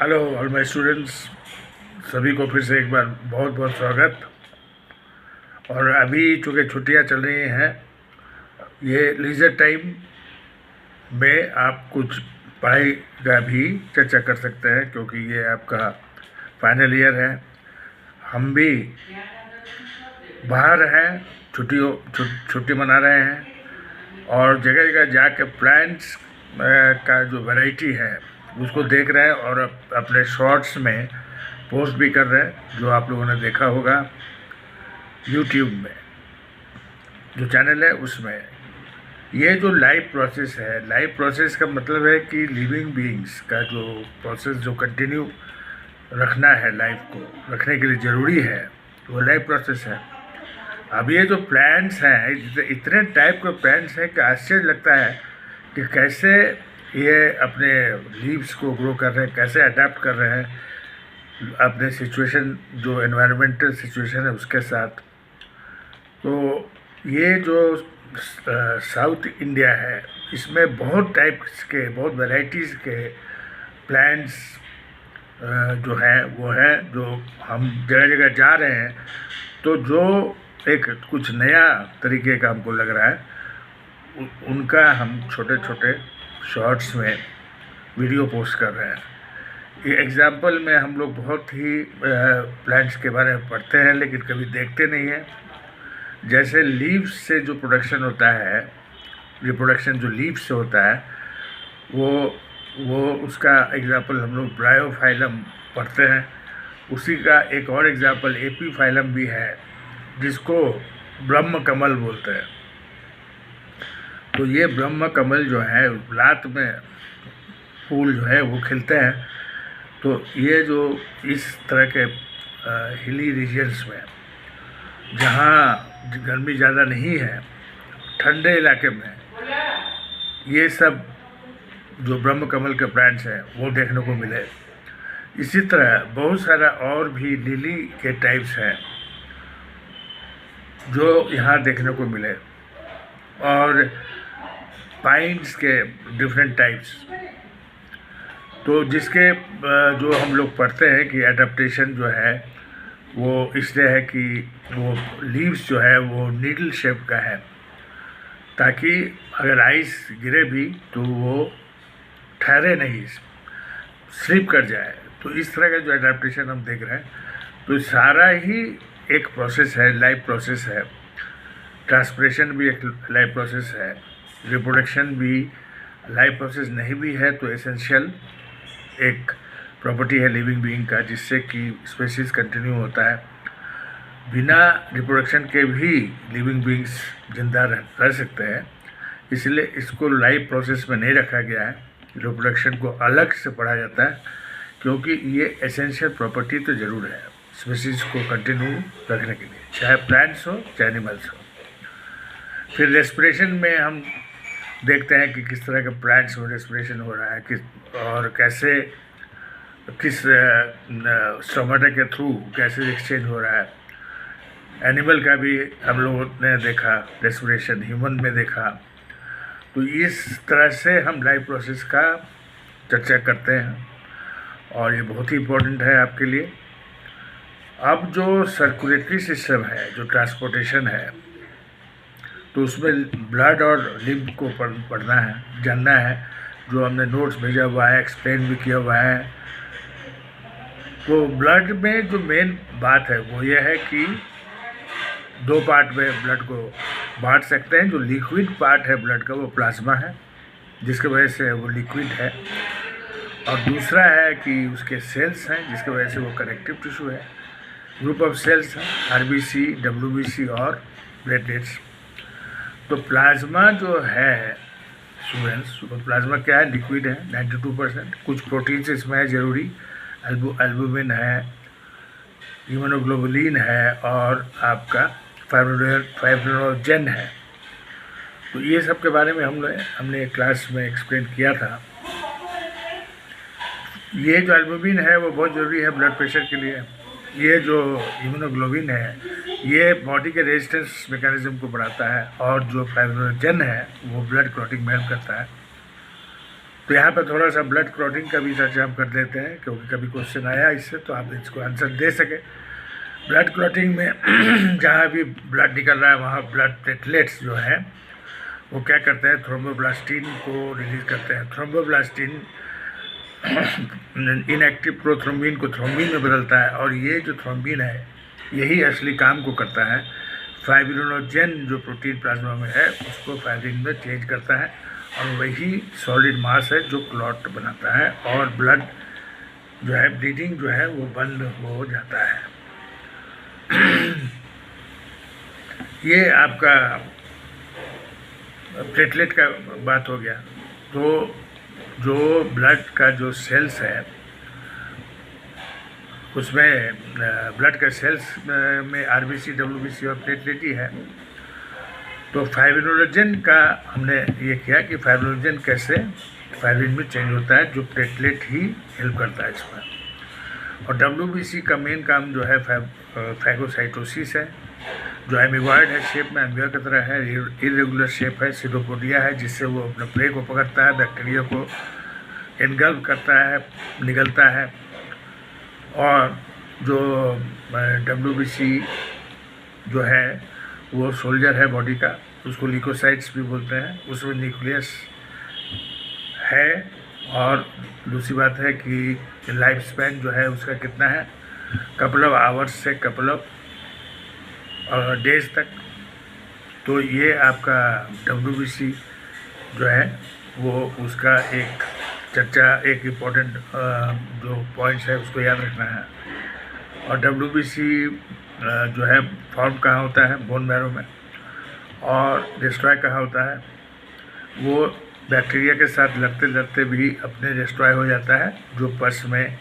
Hello all my students, सभी को फिर से एक बार बहुत बहुत स्वागत। और अभी चूँकि छुट्टियां चल रही हैं, ये लीजर टाइम में आप कुछ पढ़ाई का भी चर्चा कर सकते हैं, क्योंकि ये आपका फाइनल ईयर है। हम भी बाहर हैं, छुट्टी मना रहे हैं और जगह जगह जाके प्लांट्स का जो वैरायटी है उसको देख रहे हैं और अपने शॉर्ट्स में पोस्ट भी कर रहे हैं, जो आप लोगों ने देखा होगा यूट्यूब में जो चैनल है उसमें। ये जो लाइफ प्रोसेस है, लाइफ प्रोसेस का मतलब है कि लिविंग बीइंग्स का जो प्रोसेस जो कंटिन्यू रखना है, लाइफ को रखने के लिए ज़रूरी है, वो लाइफ प्रोसेस है। अब ये जो प्लांट्स हैं, इतने टाइप के प्लांट्स हैं कि आश्चर्य लगता है कि कैसे ये अपने लीव्स को ग्रो कर रहे हैं, कैसे अडेप्ट कर रहे हैं अपने सिचुएशन, जो एनवायरमेंटल सिचुएशन है उसके साथ। तो ये जो साउथ इंडिया है, इसमें बहुत टाइप्स के, बहुत वैरायटीज़ के प्लांट्स जो हैं वो हैं, जो हम जगह जगह जा रहे हैं तो जो एक कुछ नया तरीके का हमको लग रहा है, उनका हम छोटे छोटे शॉर्ट्स में वीडियो पोस्ट कर रहे हैं। ये एग्ज़ाम्पल में हम लोग बहुत ही प्लांट्स के बारे में पढ़ते हैं लेकिन कभी देखते नहीं हैं। जैसे लीव्स से जो प्रोडक्शन होता है, रिप्रोडक्शन जो लीव्स से होता है, वो उसका एग्ज़ाम्पल हम लोग ब्रायोफाइलम पढ़ते हैं। उसी का एक और एग्ज़ाम्पल एपीफाइलम भी है, जिसको ब्रह्म कमल बोलते हैं। तो ये ब्रह्म कमल जो है, रात में फूल जो है वो खिलते हैं। तो ये जो इस तरह के हिली रीजन्स में, जहाँ गर्मी ज़्यादा नहीं है, ठंडे इलाके में ये सब जो ब्रह्म कमल के प्लांट्स हैं वो देखने को मिले। इसी तरह बहुत सारा और भी लिली के टाइप्स हैं जो यहाँ देखने को मिले, और पाइन्स के डिफरेंट टाइप्स। तो जिसके जो हम लोग पढ़ते हैं कि एडाप्टेशन जो है वो इसलिए है कि वो लीव्स जो है वो नीडल शेप का है, ताकि अगर आइस गिरे भी तो वो ठहरे नहीं, स्लिप कर जाए। तो इस तरह का जो एडाप्टेशन हम देख रहे हैं, तो सारा ही एक प्रोसेस है, लाइफ प्रोसेस है। ट्रांसपिरेशन भी एक लाइफ प्रोसेस है, रिप्रोडक्शन भी लाइफ प्रोसेस नहीं भी है तो एसेंशियल एक प्रॉपर्टी है लिविंग बीइंग का, जिससे कि स्पेसीज कंटिन्यू होता है। बिना रिप्रोडक्शन के भी लिविंग बीइंग्स जिंदा रह सकते हैं, इसलिए इसको लाइफ प्रोसेस में नहीं रखा गया है। रिप्रोडक्शन को अलग से पढ़ा जाता है, क्योंकि ये एसेंशियल प्रॉपर्टी तो ज़रूर है स्पेसीज को कंटिन्यू रखने के लिए, चाहे प्लांट्स हो चाहे एनिमल्स हो। फिर रेस्पिरेशन में हम देखते हैं कि किस तरह के प्लांट्स में रेस्पिरेशन हो रहा है, और कैसे किस स्टोमेटा के थ्रू कैसे एक्सचेंज हो रहा है। एनिमल का भी हम लोगों ने देखा रेस्पिरेशन, ह्यूमन में देखा। तो इस तरह से हम लाइफ प्रोसेस का चर्चा करते हैं, और ये बहुत ही इम्पोर्टेंट है आपके लिए। अब जो सर्कुलेटरी सिस्टम है, जो ट्रांसपोर्टेशन है, तो उसमें ब्लड और लिम्फ को पढ़ना है, जानना है, जो हमने नोट्स भेजा हुआ है, एक्सप्लेन भी किया हुआ है। तो ब्लड में जो मेन बात है वो ये है कि दो पार्ट में ब्लड को बांट सकते हैं। जो लिक्विड पार्ट है ब्लड का वो प्लाज्मा है, जिसकी वजह से वो लिक्विड है, और दूसरा है कि उसके सेल्स हैं, जिसकी वजह से वो कनेक्टिव टिश्यू है। ग्रुप ऑफ सेल्स हैं आरबीसी, डब्ल्यूबीसी और प्लेटलेट्स। तो प्लाज्मा जो है स्टूडेंट्स, तो प्लाज्मा क्या है? लिक्विड है 92%। कुछ प्रोटीन्स इसमें है ज़रूरी, एल्बुमिन है, इम्यूनोग्लोबुलिन है, और आपका फाइब्रिनोजन है। तो ये सब के बारे में हमने क्लास में एक्सप्लेन किया था। ये जो एल्बुमिन है वो बहुत ज़रूरी है ब्लड प्रेशर के लिए। ये जो इम्यूनोग्लोबिन है ये बॉडी के रेजिस्टेंस मैकेनिज्म को बढ़ाता है, और जो फाइब्रिनोजन है वो ब्लड क्लॉटिंग में हेल्प करता है। तो यहाँ पर थोड़ा सा ब्लड क्लॉटिंग का भी चर्चा हम कर लेते हैं, क्योंकि कभी क्वेश्चन आया इससे, तो आप इसको आंसर दे सके। ब्लड क्लॉटिंग में जहाँ भी ब्लड निकल रहा है वहाँ ब्लड प्लेटलेट्स जो है वो क्या करते हैं, थ्रोम्बोप्लास्टिन को रिलीज करते हैं। थ्रोम्बोप्लास्टिन इनएक्टिव प्रोथ्रोम्बिन को थ्रोम्बिन में बदलता है, और ये जो थ्रोम्बिन है यही असली काम को करता है। फाइब्रिनोजेन जो प्रोटीन प्लाज्मा में है उसको फाइब्रिन में चेंज करता है, और वही सॉलिड मास है जो क्लॉट बनाता है, और ब्लड जो है, ब्लीडिंग जो है वो बंद हो जाता है। ये आपका प्लेटलेट का बात हो गया। तो जो ब्लड का जो सेल्स है उसमें ब्लड का सेल्स में आरबीसी, डब्ल्यूबीसी और प्लेटलेट ही है। तो फाइब्रिनोजेन का हमने ये किया कि फाइब्रिनोजेन कैसे फाइब्रिन में चेंज होता है, जो प्लेटलेट ही हेल्प करता है इसमें। और डब्ल्यूबीसी का मेन काम जो है फैगोसाइटोसिस है, जो एमिगॉइड है शेप में, एमिया की तरह है, इरेगुलर शेप है, सीडोपोडिया है, जिससे वो अपने प्रे को पकड़ता है, बैक्टीरिया को एनगल्व करता है, निगलता है। और जो डब्ल्यूबीसी जो है वो सोल्जर है बॉडी का, उसको ल्यूकोसाइट्स भी बोलते हैं। उसमें न्यूक्लियस है, और दूसरी बात है कि लाइफ स्पैन जो है उसका कितना है, कपल ऑफ आवर्स से कपल ऑफ डेज तक। तो ये आपका डब्ल्यूबीसी जो है वो उसका एक चर्चा, एक इम्पोर्टेंट जो पॉइंट्स है उसको याद रखना है। और डब्ल्यूबीसी जो है फॉर्म कहाँ होता है, बोन मैरो में, और डिस्ट्रॉय कहाँ होता है, वो बैक्टीरिया के साथ लड़ते लड़ते भी अपने डिस्ट्रॉय हो जाता है, जो पस में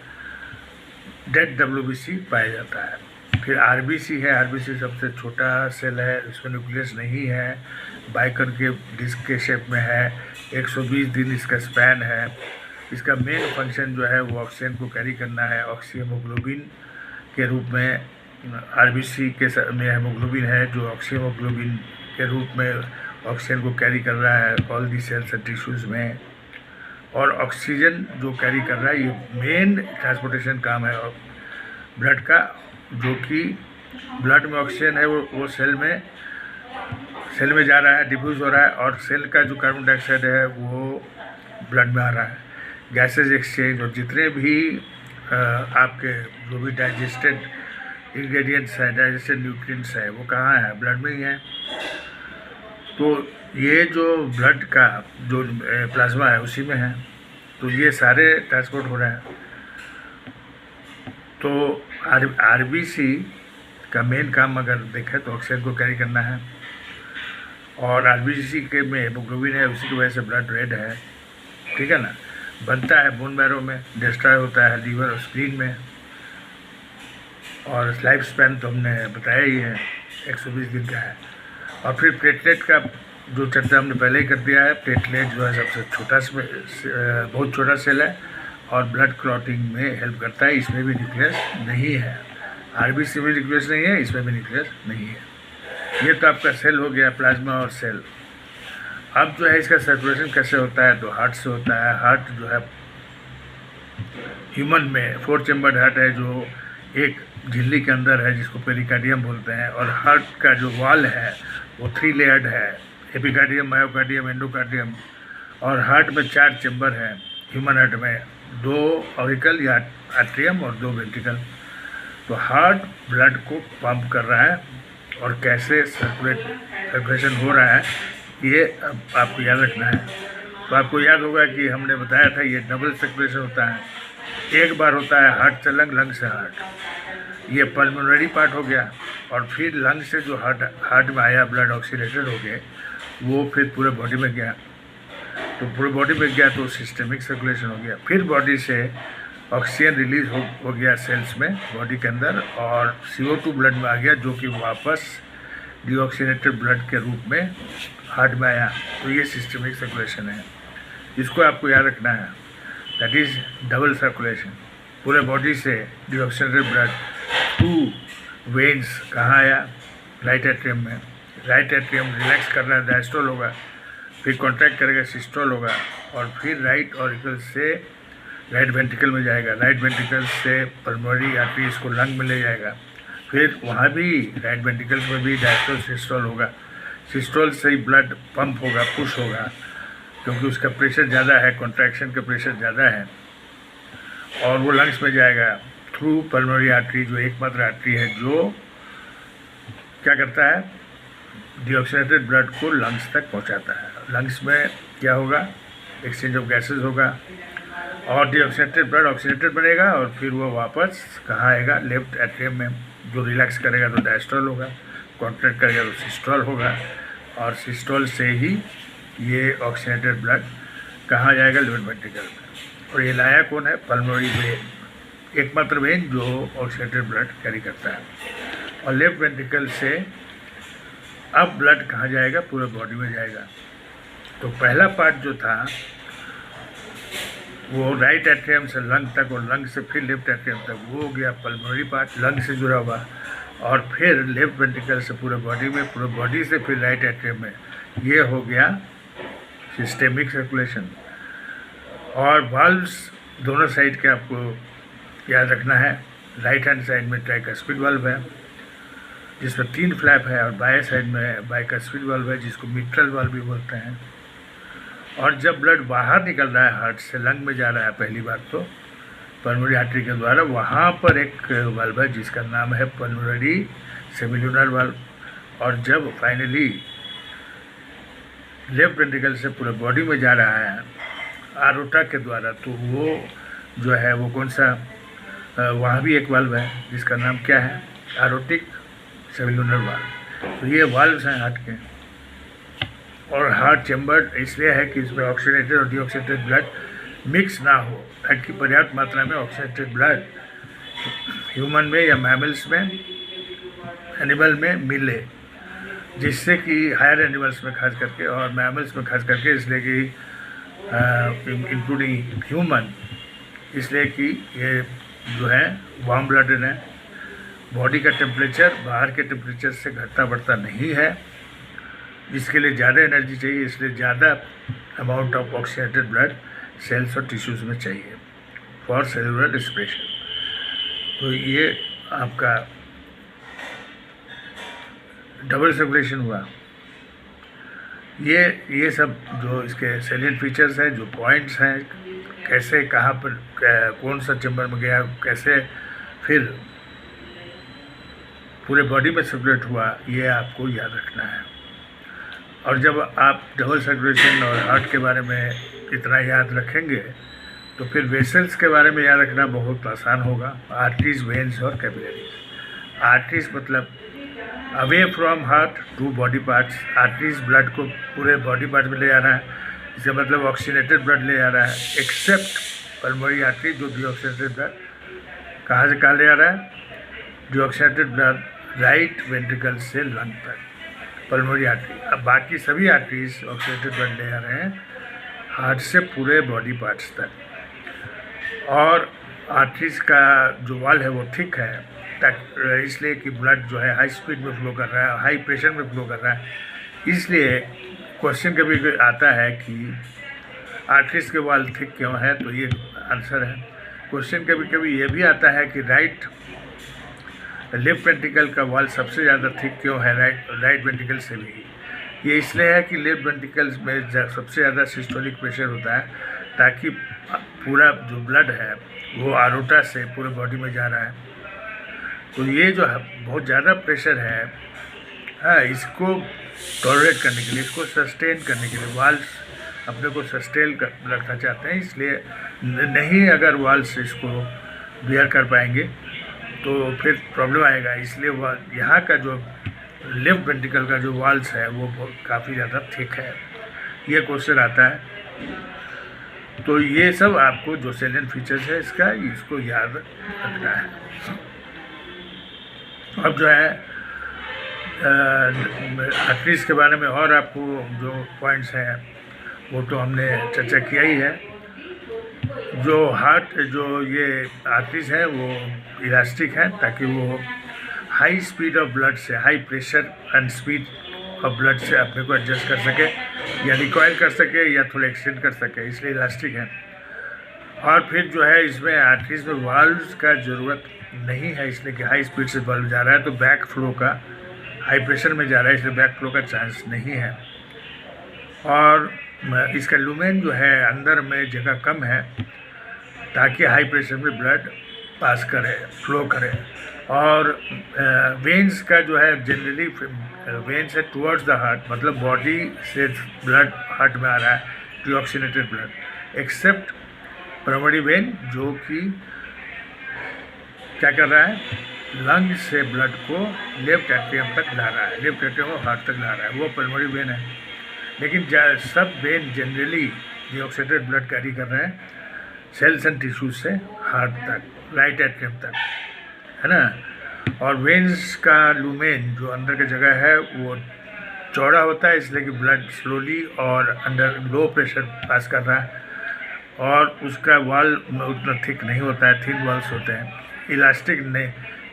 डेड डब्ल्यूबीसी पाया जाता है। फिर आरबीसी है, आरबीसी सबसे छोटा सेल है, इसमें न्यूक्लियस नहीं है, बाइकन के डिस्क के शेप में है, 120 दिन इसका स्पैन है। इसका मेन फंक्शन जो है वो ऑक्सीजन को कैरी करना है, ऑक्सीहेमोग्लोबिन के रूप में। आरबीसी के में हेमोग्लोबिन है जो ऑक्सीहेमोग्लोबिन के रूप में ऑक्सीजन को कैरी कर रहा है all the cells and tissues में, और ऑक्सीजन जो कैरी कर रहा है ये मेन ट्रांसपोर्टेशन काम है ब्लड का। जो कि ब्लड में ऑक्सीजन है वो सेल में जा रहा है, डिफ्यूज़ हो रहा है, और सेल का जो कार्बन डाइऑक्साइड है वो ब्लड में आ रहा है। गैसेज एक्सचेंज और जितने भी आपके जो भी डाइजेस्टेड इंग्रेडिएंट्स हैं, डाइजेस्टेड न्यूट्रिएंट्स हैं, वो कहाँ है, ब्लड में ही है। तो ये जो ब्लड का जो प्लाज्मा है उसी में है, तो ये सारे ट्रांसपोर्ट हो रहे हैं। तो आरबीसी का मेन काम अगर देखें तो ऑक्सीजन को कैरी करना है, और आरबीसी के में हेमोग्लोबिन है, उसी की वजह से ब्लड रेड है, ठीक है ना। बनता है बोन मैरो में, डिस्ट्रॉय होता है लीवर और स्प्लीन में, और लाइफ स्पैन तो हमने बताया ही है 120 दिन का है। और फिर प्लेटलेट का जो चर्चा हमने पहले ही कर दिया है। प्लेटलेट जो है सबसे छोटा बहुत छोटा सेल है, और ब्लड क्लॉटिंग में हेल्प करता है। इसमें भी न्यूक्लियस नहीं है, आरबीसी में न्यूक्लियस नहीं है, इसमें भी न्यूक्लियस नहीं है। ये तो आपका सेल हो गया, प्लाज्मा और सेल। अब जो है इसका सर्कुलेशन कैसे होता है, तो हार्ट से होता है। हार्ट जो है ह्यूमन में 4 चैम्बर्ड हार्ट है, जो एक झिल्ली के अंदर है जिसको पेरिकार्डियम बोलते हैं। और हार्ट का जो वॉल है वो 3 लेयर्ड है, एपिकार्डियम, मायोकार्डियम, एंडोकार्डियम। और हार्ट में 4 चैम्बर है ह्यूमन हार्ट में, 2 ऑरिकल या आर्ट्रियम और 2 वेंट्रिकल। तो हार्ट ब्लड को पंप कर रहा है, और कैसे सर्कुलेशन हो रहा है ये आपको याद रखना है। तो आपको याद होगा कि हमने बताया था ये डबल सर्कुलेशन होता है। एक बार होता है हार्ट से लंग, लंग से हार्ट, ये पल्मोनरी पार्ट हो गया। और फिर लंग से जो हार्ट में आया ब्लड ऑक्सीडेटेड हो गए, वो फिर पूरे बॉडी में गया। तो पूरे बॉडी में गया तो सिस्टमिक सर्कुलेशन हो गया। फिर बॉडी से ऑक्सीजन रिलीज हो गया सेल्स में, बॉडी के अंदर, और CO2 ब्लड में आ गया, जो कि वापस डीऑक्सीनेटेड ब्लड के रूप में हार्ट में आया। तो ये सिस्टमिक सर्कुलेशन है, इसको आपको याद रखना है। दैट इज़ डबल सर्कुलेशन, पूरे बॉडी से डीऑक्सीनेटेड ब्लड टू वेन्स कहाँ आया, राइट एट्रियम में। राइट एट्रियम रिलैक्स कर रहा है, डायस्टोल होगा, फिर कॉन्ट्रैक्ट करेगा, सिस्टोल होगा, और फिर राइट ऑरिकल से राइट वेंट्रिकल में जाएगा, राइट वेंट्रिकल से पल्मोनरी आर्टरी इसको लंग में ले जाएगा, फिर वहाँ भी राइट वेंट्रिकल में भी डायस्टोल सिस्टोल होगा, सिस्टोल से ही ब्लड पंप होगा, पुश होगा, क्योंकि उसका प्रेशर ज़्यादा है, कॉन्ट्रैक्शन का प्रेशर ज़्यादा है, और वो लंग्स में जाएगा थ्रू पल्मोनरी आर्टरी, जो एकमात्र आर्टरी है जो क्या करता है, डीऑक्सीनेटेड ब्लड को लंग्स तक पहुंचाता है। लंग्स में क्या होगा, एक्सचेंज ऑफ गैसेस होगा, और डीऑक्सीनेटेड ब्लड ऑक्सीनेटेड बनेगा, और फिर वो वापस कहाँ आएगा, लेफ्ट एट्रियम में, जो रिलैक्स करेगा तो डायस्टोल होगा, कॉन्ट्रैक्ट करेगा तो सिस्टोल होगा, और सिस्टोल से ही ये ऑक्सीनेटेड ब्लड कहाँ जाएगा, लेफ्ट वेंट्रिकल में। और ये लाया कौन है, पल्मोनरी वेन, एकमात्र वेन जो ऑक्सीनेटेड ब्लड कैरी करता है। और लेफ्ट वेंट्रिकल से अब ब्लड कहाँ जाएगा, पूरे बॉडी में जाएगा। तो पहला पार्ट जो था वो राइट एट्रियम से लंग तक, और लंग से फिर लेफ्ट एट्रियम तक, वो हो गया पल्मोनरी पार्ट, लंग से जुड़ा हुआ, और फिर लेफ्ट वेंट्रिकल से पूरे बॉडी में, पूरे बॉडी से फिर राइट एट्रियम में, ये हो गया सिस्टेमिक सर्कुलेशन। और वाल्व्स दोनों साइड के आपको याद रखना है। राइट हैंड साइड में ट्राइकस्पिड वाल्व है जिसमें 3 फ्लैप है, और बाएं साइड में बाइकस्पिड वाल्व है जिसको मिट्रल वाल्व भी बोलते हैं। और जब ब्लड बाहर निकल रहा है हार्ट से, लंग में जा रहा है पहली बार तो पल्मोनरी आर्टरी के द्वारा, वहाँ पर एक वाल्व है जिसका नाम है पल्मोनरी सेमिल्यूनर वाल्व। और जब फाइनली लेफ्ट वेंट्रिकल से पूरे बॉडी में जा रहा है आरोटा के द्वारा, तो वो जो है वो कौन सा, वहाँ भी एक वाल्व है जिसका नाम क्या है, एरोटिक सेमिल्यूनर वाल्व। तो ये वाल्व्स हैं हार्ट के। और हार्ट चैम्बर इसलिए है कि इसमें ऑक्सीनेटेड और डीऑक्सीनेटेड ब्लड मिक्स ना हो, ताकि पर्याप्त मात्रा में ऑक्सीनेटेड ब्लड ह्यूमन में या मैमल्स में, एनिमल में मिले, जिससे कि हायर एनिमल्स में खास करके और मैमल्स में खास करके, इसलिए कि इंक्लूडिंग ह्यूमन, इसलिए कि ये जो है वार्म ब्लडेड है, बॉडी का टेम्परेचर बाहर के टेम्परेचर से घटता बढ़ता नहीं है, इसके लिए ज़्यादा एनर्जी चाहिए, इसलिए ज़्यादा amount of oxygenated blood cells और टिश्यूज़ में चाहिए फॉर सेलुलर रेस्पिरेशन। तो ये आपका डबल सर्कुलेशन हुआ। ये सब जो इसके सैलिएंट फीचर्स हैं, जो पॉइंट्स हैं, कैसे कहाँ पर कौन सा चैम्बर में गया, कैसे फिर पूरे बॉडी में सर्कुलेट हुआ, ये आपको याद रखना है। और जब आप डबल सर्कुलेशन और हार्ट के बारे में इतना याद रखेंगे तो फिर वेसल्स के बारे में याद रखना बहुत आसान होगा। आर्टरीज, वेन्स और कैपिलरीज। आर्टरीज मतलब away from heart to body parts. Arteries blood को पूरे बॉडी पार्ट में ले जा रहा है, इसका मतलब ऑक्सीनेटेड ब्लड ले जा रहा है, एक्सेप्ट पल्मोनरी आर्टरी जो डीऑक्सीनेटेड ब्लड कहाँ से कहाँ ले जा रहा है, डीऑक्सीनेटेड ब्लड राइट वेंट्रिकल से लंग तक, पल्मोनरी आर्टरी। अब बाकी सभी आर्टरीज ऑक्सीनेटेड ब्लड ले जा रहे हैं हार्ट से पूरे बॉडी पार्ट्स तक। और आर्टरीज का जो वॉल है वो थिक है, इसलिए कि ब्लड जो है हाई स्पीड में फ्लो कर रहा है, हाई प्रेशर में फ्लो कर रहा है। इसलिए क्वेश्चन कभी आता है कि आर्टरीज के वॉल थिक क्यों है, तो ये आंसर है। क्वेश्चन कभी कभी ये भी आता है कि लेफ्ट वेंट्रिकल का वॉल सबसे ज़्यादा थिक क्यों है राइट वेंट्रिकल से भी। ये इसलिए है कि लेफ्ट वेंट्रिकल में सबसे ज़्यादा सिस्टोलिक प्रेशर होता है, ताकि पूरा जो ब्लड है वो आरोटा से पूरे बॉडी में जा रहा है। तो ये जो बहुत ज़्यादा प्रेशर है, हाँ, इसको टॉलरेट करने के लिए, इसको सस्टेन करने के लिए, वाल्व्स अपने को सस्टेन रखना चाहते हैं, इसलिए नहीं अगर वाल्व्स इसको बियर कर पाएंगे तो फिर प्रॉब्लम आएगा। इसलिए वह यहाँ का जो लेफ्ट वेंट्रिकल का जो वाल्व्स है वो काफ़ी ज़्यादा थिक है। ये क्वेश्चन आता है। तो ये सब आपको जो सैलिएंट फीचर्स है इसको याद रखना है। अब जो है आर्टरीज के बारे में और आपको जो पॉइंट्स हैं वो तो हमने चर्चा किया ही है। जो ये आर्टरीज है वो इलास्टिक है, ताकि वो हाई स्पीड ऑफ ब्लड से, हाई प्रेशर एंड स्पीड और ब्लड से अपने को एडजस्ट कर सके या रिकॉइल कर सके या थोड़ा एक्सटेंड कर सके, इसलिए इलास्टिक है। और फिर जो है इसमें आर्टरीज में वाल्व्स का ज़रूरत नहीं है, इसलिए कि हाई स्पीड से वाल्व जा रहा है तो बैक फ्लो का, हाई प्रेशर में जा रहा है इसलिए बैक फ्लो का चांस नहीं है। और इसका लुमेन जो है अंदर में जगह कम है ताकि हाई प्रेशर में ब्लड पास करे, फ्लो करे। और वेन्स का जो है जनरली वेन्स है टुवर्ड्स द हार्ट, मतलब बॉडी से ब्लड हार्ट में आ रहा है, deoxygenated blood, except primary vein जो कि क्या कर रहा है, लंग से ब्लड को लेफ्ट एट्रियम तक ला रहा है, लेफ्ट एट्रियम को हार्ट तक ला रहा है, वो प्राइमरी वेन है। लेकिन सब when generally deoxygenated blood carry कर रहे हैं सेल्स एंड टिश्यूज से हार्ट तक, राइट एट्रियम तक, है ना। और वेन्स का लुमेन जो अंदर की जगह है वो चौड़ा होता है इसलिए कि ब्लड स्लोली और अंडर लो प्रेशर पास कर रहा है। और उसका वाल उतना थिक नहीं होता है, थिन वाल्स होते हैं, इलास्टिक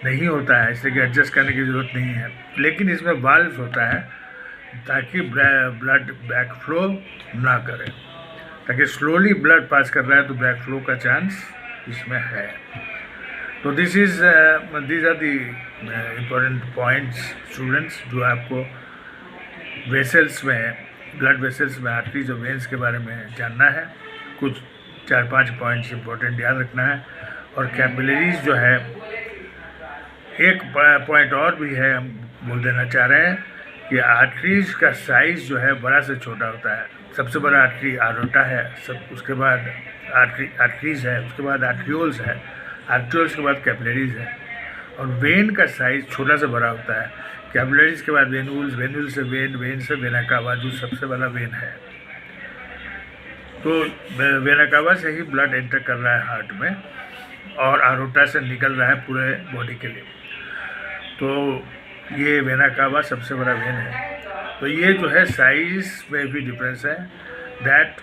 नहीं होता है इसलिए कि एडजस्ट करने की ज़रूरत नहीं है। लेकिन इसमें वाल्व होता है ताकि ब्लड बैक फ्लो ना करे, ताकि स्लोली ब्लड पास कर रहा है तो बैक फ्लो का चांस इसमें है। तो these are the important points students जो आपको वेसल्स में, ब्लड वेसल्स में आर्टरीज और वेन्स के बारे में जानना है। कुछ 4-5 पॉइंट्स इंपॉर्टेंट याद रखना है। और कैपिलरीज जो है, एक पॉइंट और भी है, हम बोल देना चाह रहे हैं कि आर्टरीज का साइज़ जो है बड़ा से छोटा होता है। सबसे बड़ा आर्टरी आरोटा है, उसके बाद आर्टरीज है, उसके बाद आर्ट्रियोल्स है, आर्ट्रियोल्स के बाद कैपिलरीज है। और वेन का साइज़ छोटा से बड़ा होता है, कैपिलरीज के बाद वेन्यूल्स, वेन्यूल से वेन, वेन से वेना कावा जो सबसे बड़ा वेन है। तो वेना कावा से ही ब्लड एंटर कर रहा है हार्ट में और आरोटा से निकल रहा है पूरे बॉडी के लिए। तो ये वेना कावा सबसे बड़ा वेन है। तो ये जो है साइज में भी डिफरेंस है, that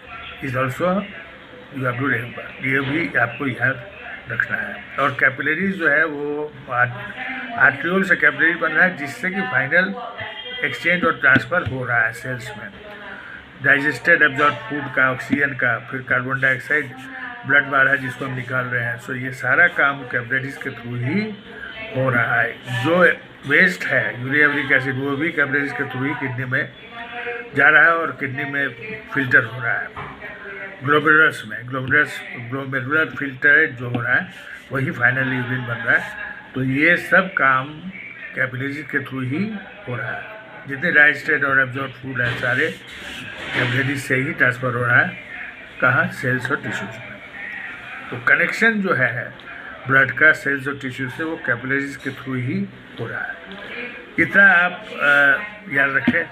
is also you have to remember, ये भी आपको याद रखना है। और कैपिलरीज जो है वो आर्ट्रियोल से कैपिलरी बन रहा है जिससे कि फाइनल एक्सचेंज और ट्रांसफ़र हो रहा है सेल्स में, डाइजेस्टेड एब्जॉर्ब फूड का, ऑक्सीजन का, फिर कार्बन डाइऑक्साइड ब्लड में आ रहा है जिसको हम निकाल रहे हैं। सो ये सारा काम कैपिलरीज के थ्रू ही हो रहा है। जो वेस्ट है यूरिया एसिड वो भी कैपिलरीज के थ्रू ही किडनी में जा रहा है और किडनी में फिल्टर हो रहा है। ग्लोमेरुलस में ग्लोमेरुलर फिल्टर जो हो रहा है वही फाइनली यूरिन बन रहा है। तो ये सब काम कैपिलरीज के थ्रू ही हो रहा है। जितने डाइजेस्टेड और एब्जॉर्ब फूड है सारे कैपिलरीज से ही ट्रांसफ़र हो रहा है, कहाँ, सेल्स और टिश्यूज में। तो कनेक्शन जो है ब्लड का सेल्स और टिश्यूज से वो कैपिलरीज के थ्रू ही हो रहा है। इतना आप याद रखें।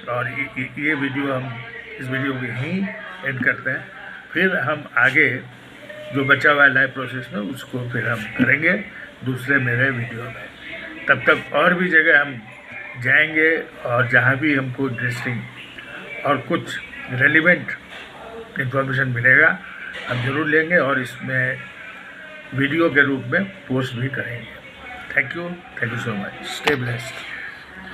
और ये वीडियो हम इस वीडियो को यहीं एंड करते हैं। फिर हम आगे जो बचा हुआ है लाइव प्रोसेस में उसको फिर हम करेंगे दूसरे मेरे वीडियो में। तब तक और भी जगह हम जाएंगे और जहाँ भी हमको इंटरेस्टिंग और कुछ रेलिवेंट इन्फॉर्मेशन मिलेगा हम ज़रूर लेंगे और इसमें वीडियो के रूप में पोस्ट भी करेंगे। Thank you so much. Stay blessed.